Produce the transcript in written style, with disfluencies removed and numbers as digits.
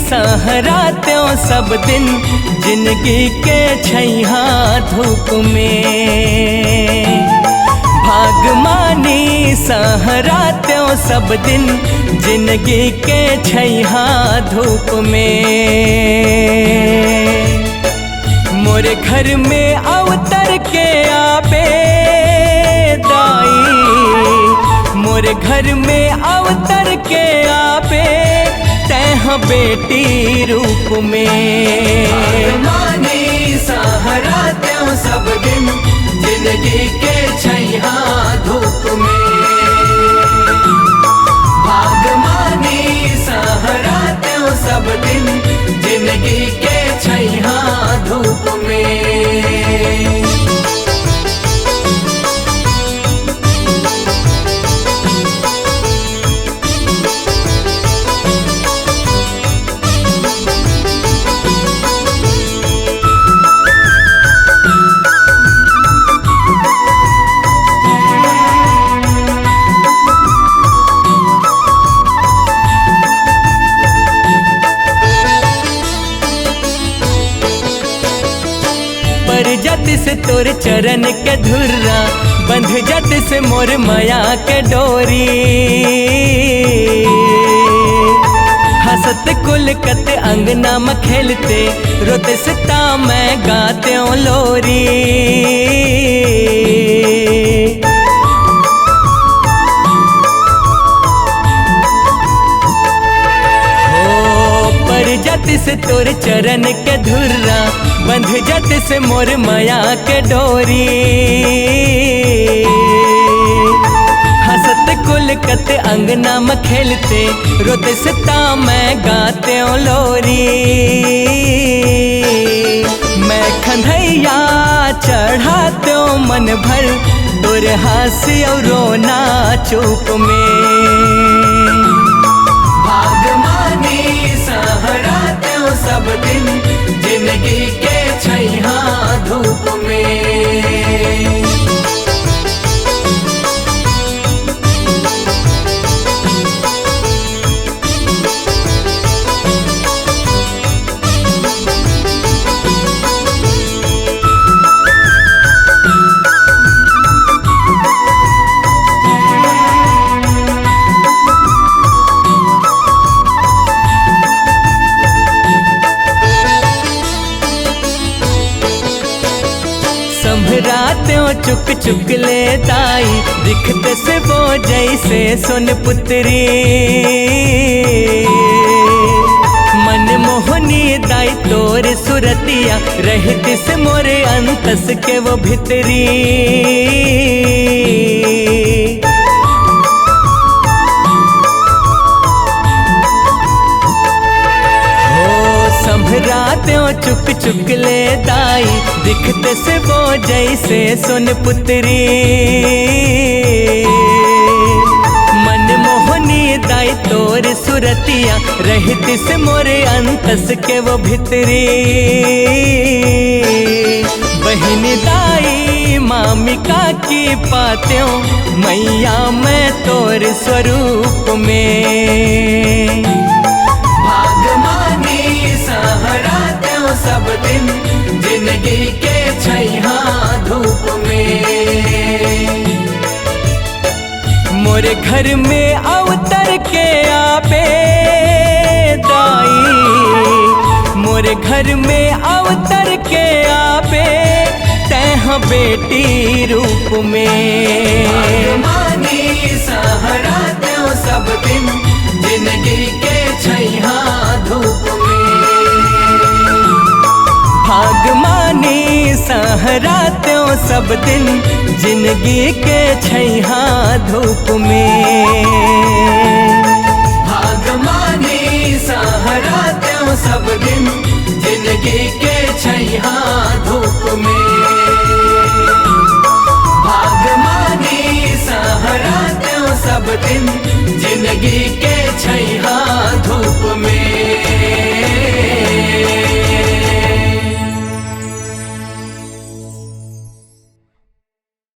सहरात्यों सब दिन जिंदगी के छैहा धूप में। भागमानी सहरात्यों सब दिन जिंदगी के छैहा धूप में। मोरे घर में अवतर के आबे दाई, मोरे घर में अवतर के आबे तैह बेटी रूप में। भागमानी सहरात्यों सब दिन जिंदगी के छैहा धूप में। भागमानी सहरात्यों सब दिन जिंदगी के छैहा धूप में। पर जत से तोर चरण के धुर्रा, बंध जत से मोर माया के डोरी। हसत कुल कत अंगना में खेलते, रोते सता मैं गाते लोरी। जत से तोर चरण के धुर्रा, बंध जत से मोर माया के डोरी। हसत कुल कत अंगना में खेलते, रोते सता मैं गाते लोरी। मैं खंधैया चढ़ाते मन भर, तोर हास्य और रोना चुप में। भागमानी सहरात्यों सब दिन जिंदगी के छैहा धूप में। संभरात्यों चुक चुक ले दाई, दिखते से वो जैसे सोन पुत्री। मन मोहनी दाई तोर सुरतिया, रहती से मोरे अंतस के वो भितरी। संभरात्यों चुक चुक ले दाई, दिखते से वो जैसे सोन पुत्री। मन मोहनी दाई तोर सुरतिया, रहती से मोरे अंतस के वो भितरी। बहनी दाई मामिका की पात्यों, मैया मैं तोर स्वरूप में। भागमानी सहरात्यों सब दिन जिंदगी के छैहा धूप में। मोरे घर में अवतर के आबे दाई, मोरे घर में अवतर के आबे तैह बेटी रूप में। भागमानी सहरात्यों सब दिन जिंदगी के छैहा धूप में। भागमानी सहरात्यों सब दिन जिंदगी के छैहा धूप में। भागमानी सहरात्यों सब दिन